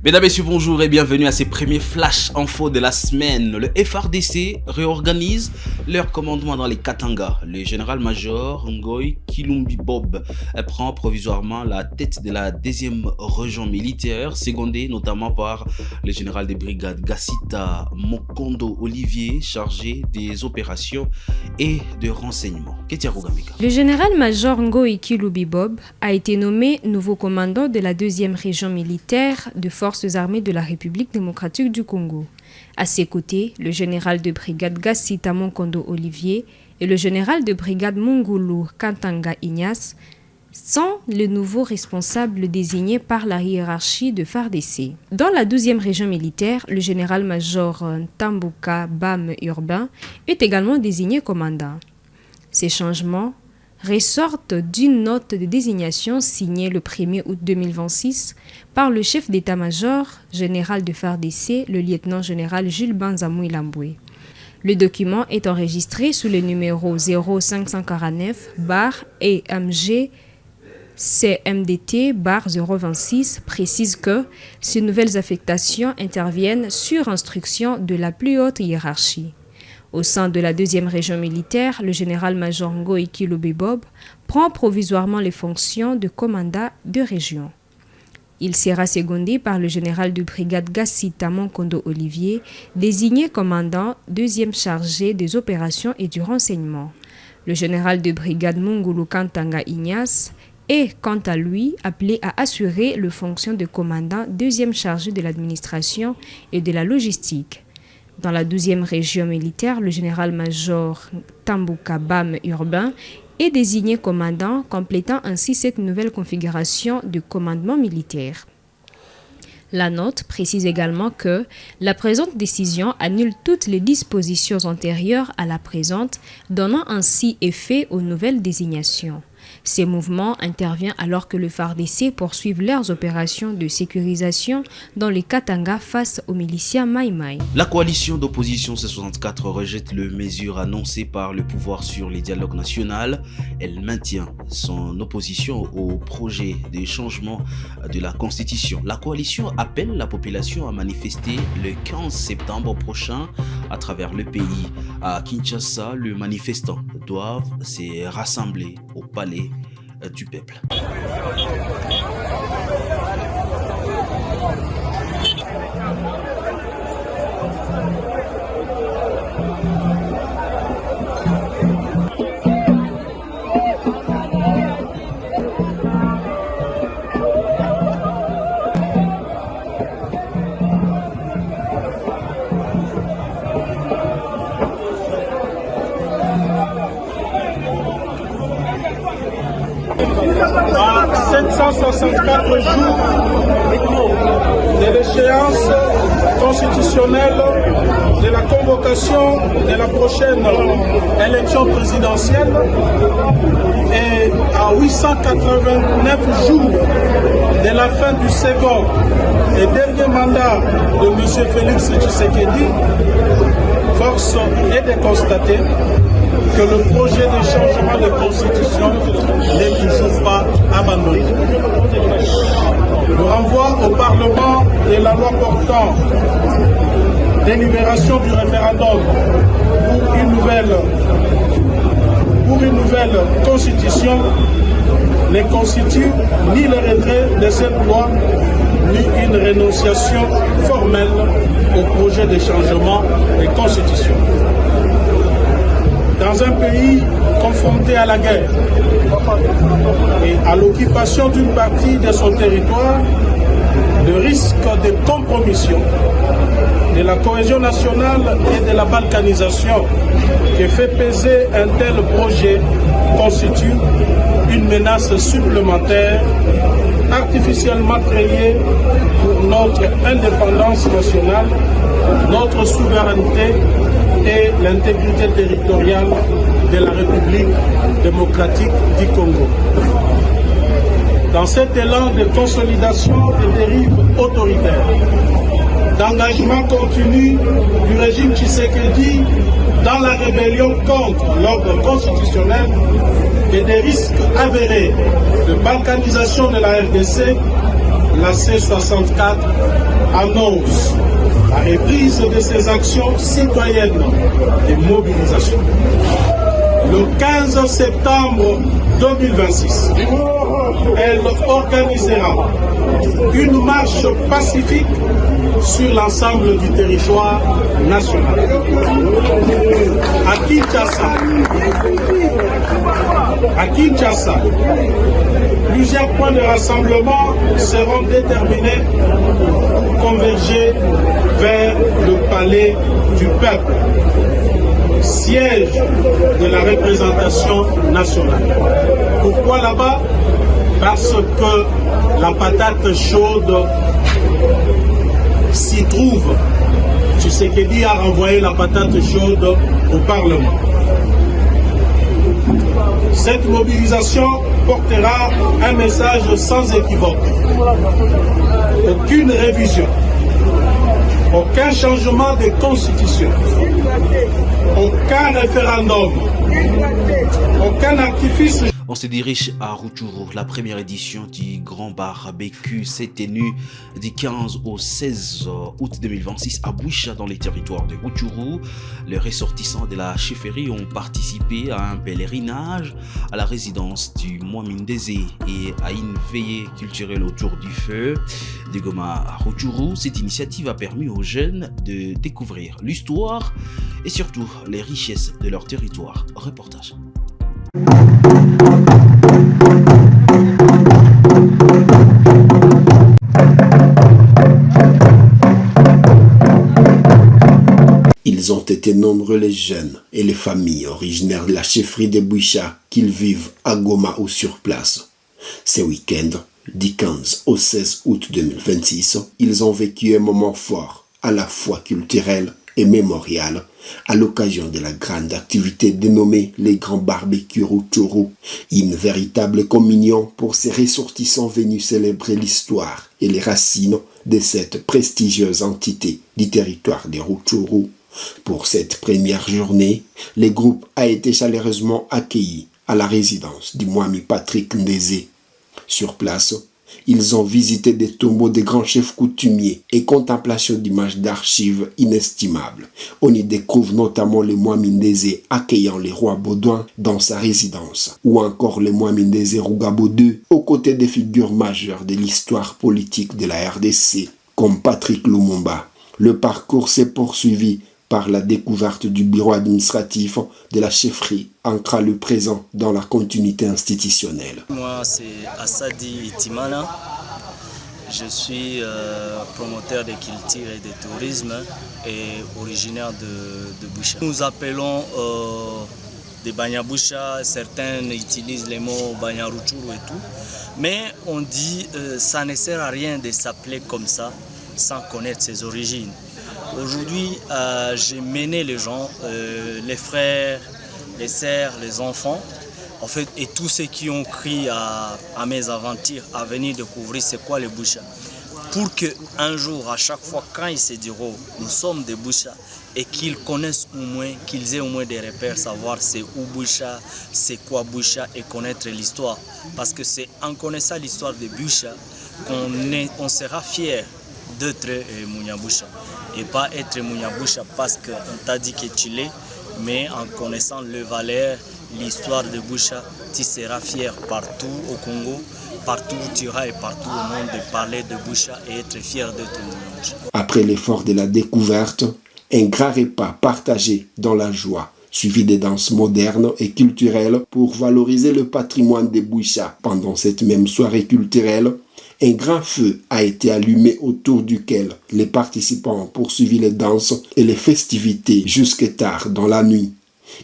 Mesdames et messieurs, bonjour et bienvenue à ces premiers flash infos de la semaine. Le FARDC réorganise leur commandement dans les Katanga. Le général-major Ngoy Kilumbi Bob prend provisoirement la tête de la 2e région militaire, secondé notamment par le général de brigade Gassita Mokondo Olivier, chargé des opérations et de renseignements. Le général-major Ngoy Kilumbi Bob a été nommé nouveau commandant de la 2e région militaire de forces armées de la République démocratique du Congo. À ses côtés, le général de brigade Gassita Mokondo Olivier et le général de brigade Mungulu Kantanga Ignace sont les nouveaux responsables désignés par la hiérarchie de FARDC. Dans la 12e région militaire, le général-major Tambuka Bam Urbain est également désigné commandant. Ces changements ressortent d'une note de désignation signée le 1er août 2026 par le chef d'état-major général de FARDC, le lieutenant-général Jules Banzamouy Lamboué. Le document est enregistré sous le numéro 0549-EMG CMDT-026 précise que ces nouvelles affectations interviennent sur instruction de la plus haute hiérarchie. Au sein de la 2e région militaire, le général-major Ngoy Kilumbi Bob prend provisoirement les fonctions de commandant de région. Il sera secondé par le général de brigade Gassita Mokondo Olivier, désigné commandant 2e chargé des opérations et du renseignement. Le général de brigade Mungulu Kantanga Ignace est, quant à lui, appelé à assurer les fonctions de commandant 2e chargé de l'administration et de la logistique. Dans la 12e région militaire, le général-major Tambuka Bam Urbain est désigné commandant, complétant ainsi cette nouvelle configuration de commandement militaire. La note précise également que la présente décision annule toutes les dispositions antérieures à la présente, donnant ainsi effet aux nouvelles désignations. Ces mouvements interviennent alors que le FARDC poursuivent leurs opérations de sécurisation dans les Katanga face aux miliciens Mai Mai. La coalition d'opposition C64 rejette les mesures annoncées par le pouvoir sur le dialogue national. Elle maintient son opposition au projet de changement de la Constitution. La coalition appelle la population à manifester le 15 septembre prochain à travers le pays. À Kinshasa, les manifestants doivent se rassembler au palais du peuple. À 764 jours de l'échéance constitutionnelle de la convocation de la prochaine élection présidentielle et à 889 jours de la fin du second et dernier mandat de M. Félix Tshisekedi, force est de constater que le projet de changement de constitution n'est toujours pas abandonné. Le renvoi au Parlement de la loi portant délibération du référendum pour une nouvelle constitution ne constitue ni le retrait de cette loi ni une renonciation formelle au projet de changement de constitution. Dans un pays confronté à la guerre et à l'occupation d'une partie de son territoire, le risque de compromission de la cohésion nationale et de la balkanisation que fait peser un tel projet constitue une menace supplémentaire artificiellement créée pour notre indépendance nationale, notre souveraineté et l'intégrité territoriale de la République démocratique du Congo. Dans cet élan de consolidation des dérives autoritaires, d'engagement continu du régime Tshisekedi dans la rébellion contre l'ordre constitutionnel et des risques avérés de balkanisation de la RDC, la C64 annonce la reprise de ses actions citoyennes et mobilisation. Le 15 septembre 2026, elle organisera une marche pacifique sur l'ensemble du territoire national. À Kinshasa, plusieurs points de rassemblement seront déterminés pour converger vers le palais du peuple, siège de la représentation nationale. Pourquoi là-bas? Parce que la patate chaude s'y trouve. Tshisekedi a renvoyé la patate chaude au Parlement. Cette mobilisation portera un message sans équivoque. Aucune révision, aucun changement de constitution, aucun référendum, aucun artifice. On se dirige à Rutshuru. La première édition du Grand Barbecue s'est tenue du 15 au 16 août 2026 à Bouicha dans les territoires de Rutshuru. Les ressortissants de la chefferie ont participé à un pèlerinage à la résidence du Mwamindeze et à une veillée culturelle autour du feu de Goma à Rutshuru. Cette initiative a permis aux jeunes de découvrir l'histoire et surtout les richesses de leur territoire. Reportage. Ils ont été nombreux les jeunes et les familles originaires de la chefferie de Bouicha, qu'ils vivent à Goma ou sur place. Ce week-end, du 15 au 16 août 2026, ils ont vécu un moment fort, à la fois culturel et mémorial, à l'occasion de la grande activité dénommée les Grands Barbecues Rutshuru, une véritable communion pour ces ressortissants venus célébrer l'histoire et les racines de cette prestigieuse entité du territoire de Rutshuru. Pour cette première journée, le groupe a été chaleureusement accueilli à la résidence du Mwami Patrick Ndeze. Sur place, ils ont visité des tombeaux des grands chefs coutumiers et contemplation d'images d'archives inestimables. On y découvre notamment le Mwami Ndeze accueillant le roi Baudouin dans sa résidence, ou encore le Mwami Ndeze Rugabo II aux côtés des figures majeures de l'histoire politique de la RDC, comme Patrick Lumumba. Le parcours s'est poursuivi par la découverte du bureau administratif de la chefferie, ancrant le présent dans la continuité institutionnelle. Moi, c'est Assadi Itimana. Je suis promoteur de culture et de tourisme et originaire de Bouicha. Nous appelons des Banyaboucha, certains utilisent les mots Banyarutshuru et tout, mais on dit ça ne sert à rien de s'appeler comme ça sans connaître ses origines. Aujourd'hui, j'ai mené les gens, les frères, les sœurs, les enfants, en fait, et tous ceux qui ont cru à mes aventures, à venir découvrir c'est quoi les Boucha. Pour qu'un jour, à chaque fois, quand ils se diront, nous sommes des Boucha, et qu'ils connaissent au moins, qu'ils aient au moins des repères, savoir c'est où Boucha, c'est quoi Boucha, et connaître l'histoire. Parce que c'est en connaissant l'histoire de Boucha qu'on sera fier d'être Munyaboucha. Et pas être Munyaboucha parce qu'on t'a dit que tu l'es, mais en connaissant les valeurs, l'histoire de Boucha, tu seras fier partout au Congo, partout où tu iras et partout au monde de parler de Boucha et être fier de ton Munyaboucha. Après l'effort de la découverte, un grand repas partagé dans la joie, suivi de danses modernes et culturelles pour valoriser le patrimoine de Bouicha. Pendant cette même soirée culturelle, un grand feu a été allumé autour duquel les participants ont poursuivi les danses et les festivités jusque tard dans la nuit.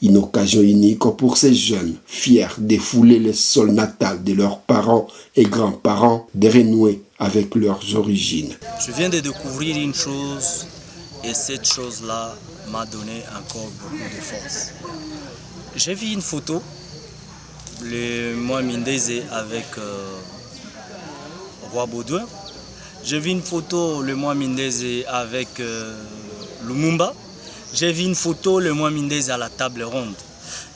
Une occasion unique pour ces jeunes, fiers de fouler le sol natal de leurs parents et grands-parents, de renouer avec leurs origines. Je viens de découvrir une chose et cette chose-là m'a donné encore beaucoup de force. J'ai vu une photo, le Mwami Ndeze avec roi Baudouin. J'ai vu une photo, le Mwami Ndeze avec Lumumba. J'ai vu une photo, le Mwami Ndeze à la table ronde.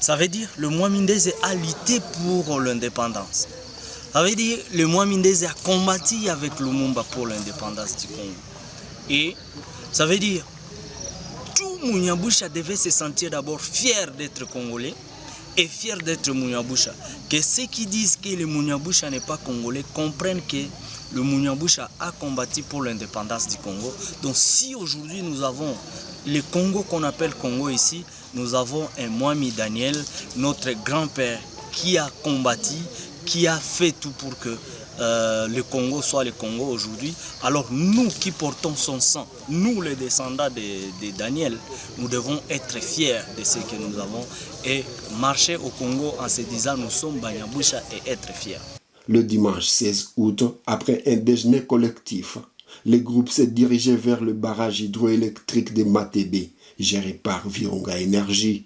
Ça veut dire le Mwami Ndeze a lutté pour l'indépendance. Ça veut dire le Mwami Ndeze a combattu avec Lumumba pour l'indépendance du Congo. Et ça veut dire, tout Munyabusha devait se sentir d'abord fier d'être congolais et fier d'être Munyabusha. Que ceux qui disent que le Munyabusha n'est pas congolais comprennent que le Munyabusha a combattu pour l'indépendance du Congo. Donc si aujourd'hui nous avons le Congo qu'on appelle Congo ici, nous avons un Mwami Daniel, notre grand-père, qui a combattu, qui a fait tout pour que le Congo soit le Congo aujourd'hui. Alors nous qui portons son sang, nous les descendants de Daniel, nous devons être fiers de ce que nous avons et marcher au Congo en se disant nous sommes Banyabusha et être fiers. Le dimanche 16 août, après un déjeuner collectif, le groupe s'est dirigé vers le barrage hydroélectrique de Matébé, géré par Virunga Énergie.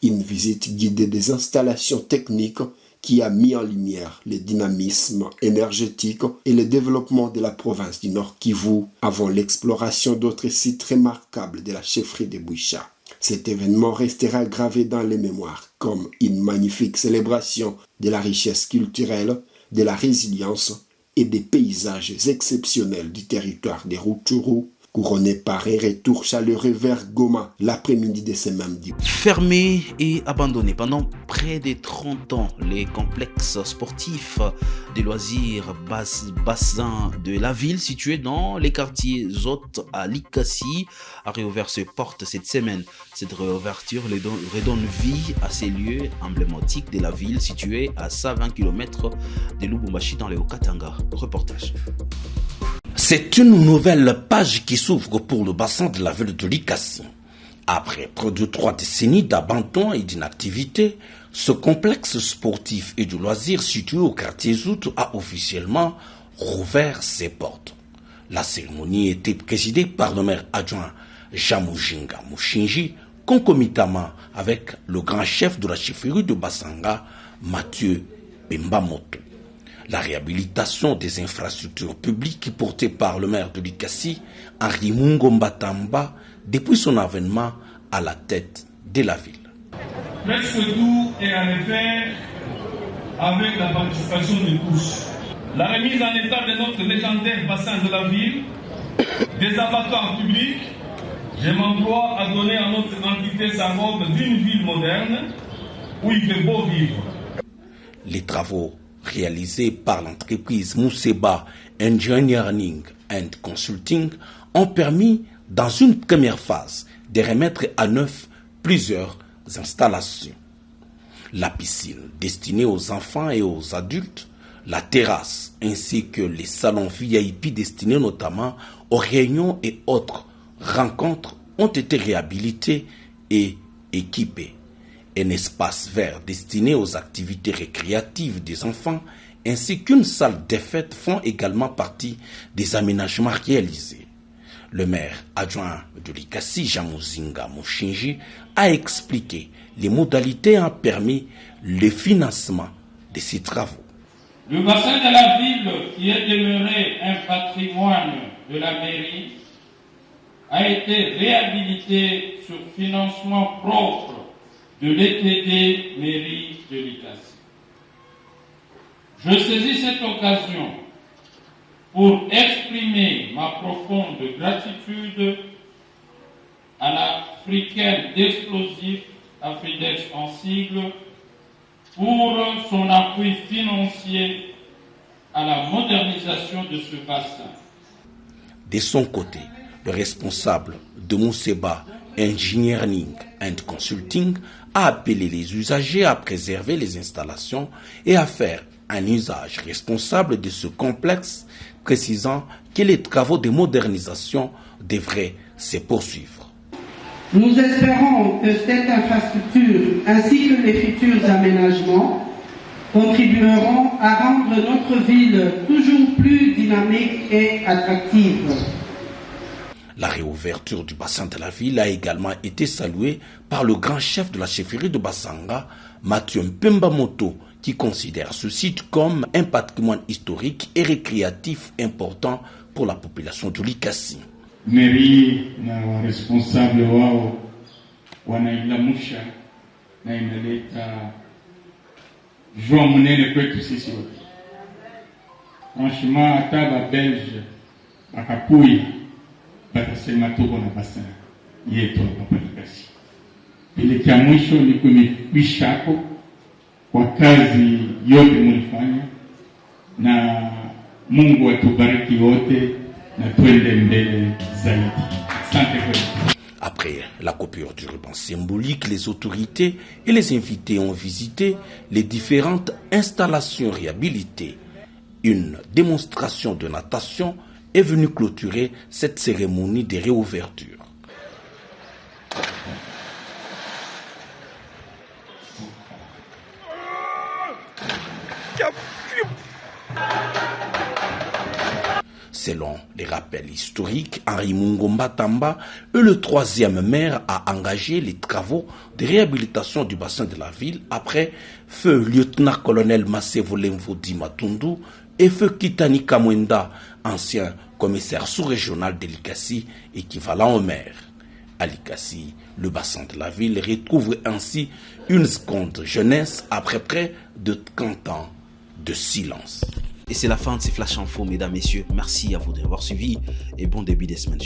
Une visite guidée des installations techniques qui a mis en lumière le dynamisme énergétique et le développement de la province du Nord Kivu avant l'exploration d'autres sites remarquables de la chefferie de Bouicha. Cet événement restera gravé dans les mémoires comme une magnifique célébration de la richesse culturelle, de la résilience et des paysages exceptionnels du territoire des Rutshuru, couronné par un retour chaleureux vers Goma l'après-midi de ce même dimanche. Fermé et abandonné pendant près de 30 ans, les complexes sportifs de loisirs bassins de la ville situés dans les quartiers Zot à Likasi a réouvert ses portes cette semaine. Cette réouverture redonne vie à ces lieux emblématiques de la ville situés à 120 km de Lubumbashi dans le Haut-Katanga. Reportage. C'est une nouvelle page qui s'ouvre pour le bassin de la ville de Likasi. Après près de 3 décennies d'abandon et d'inactivité, ce complexe sportif et de loisirs situé au quartier Zout a officiellement rouvert ses portes. La cérémonie était présidée par le maire adjoint Jamujinga Mushinji, concomitamment avec le grand chef de la chefferie de Basanga, Mathieu Pembamoto. La réhabilitation des infrastructures publiques portée par le maire de Likasi, Henri Mungombatamba, depuis son avènement à la tête de la ville. Presque tout est en effet avec la participation de tous. La remise en état de notre légendaire bassin de la ville, des abattoirs publics, je m'emploie à donner à notre entité sa robe d'une ville moderne où il fait beau vivre. Les travaux réalisés par l'entreprise Museba Engineering and Consulting ont permis, dans une première phase, de remettre à neuf plusieurs installations. La piscine destinée aux enfants et aux adultes, la terrasse ainsi que les salons VIP destinés notamment aux réunions et autres rencontres ont été réhabilités et équipés. Un espace vert destiné aux activités récréatives des enfants ainsi qu'une salle des fêtes font également partie des aménagements réalisés. Le maire adjoint de Likasi, Jamuzinga Mushinji, a expliqué les modalités ayant permis le financement de ces travaux. Le bassin de la ville, qui est demeuré un patrimoine de la mairie, a été réhabilité sur financement propre de l'ETD mairie de Likasi. Je saisis cette occasion pour exprimer ma profonde gratitude à l'Africaine d'explosifs, Afridex en sigle, pour son appui financier à la modernisation de ce bassin. De son côté, le responsable de Museba Engineering and Consulting a appelé les usagers à préserver les installations et à faire un usage responsable de ce complexe, précisant que les travaux de modernisation devraient se poursuivre. Nous espérons que cette infrastructure ainsi que les futurs aménagements contribueront à rendre notre ville toujours plus dynamique et attractive. La réouverture du bassin de la ville a également été saluée par le grand chef de la chefferie de Basanga, Mathieu Pembamoto, qui considère ce site comme un patrimoine historique et récréatif important pour la population de Likasi. Mairie na responsable wao wanailamusha na inaleta joie munene kwetu sisi wote. Franchement, hata ba Belge bakapuya batasema tuko na basa yetu hapa Likasi. Ile cha mwisho ni kumekwisha hapo kwa kazi yote mlifanya, na Mungu atubariki wote na twende mbele zaidi. Asante kwa. Après la coupure du ruban symbolique, les autorités et les invités ont visité les différentes installations réhabilitées. Une démonstration de natation est venue clôturer cette cérémonie de réouverture. Selon les rappels historiques, Henri Mungomba Tamba est le troisième maire à engager les travaux de réhabilitation du bassin de la ville après feu lieutenant-colonel Masevo Lemvodi Matundu et feu Kitani Kamwenda, ancien commissaire sous-régional de Likasi, équivalent au maire. À Likasi, le bassin de la ville retrouve ainsi une seconde jeunesse après près de 30 ans de silence. Et c'est la fin de ces Flash Info, mesdames, messieurs. Merci à vous d'avoir suivi et bon début des semaines.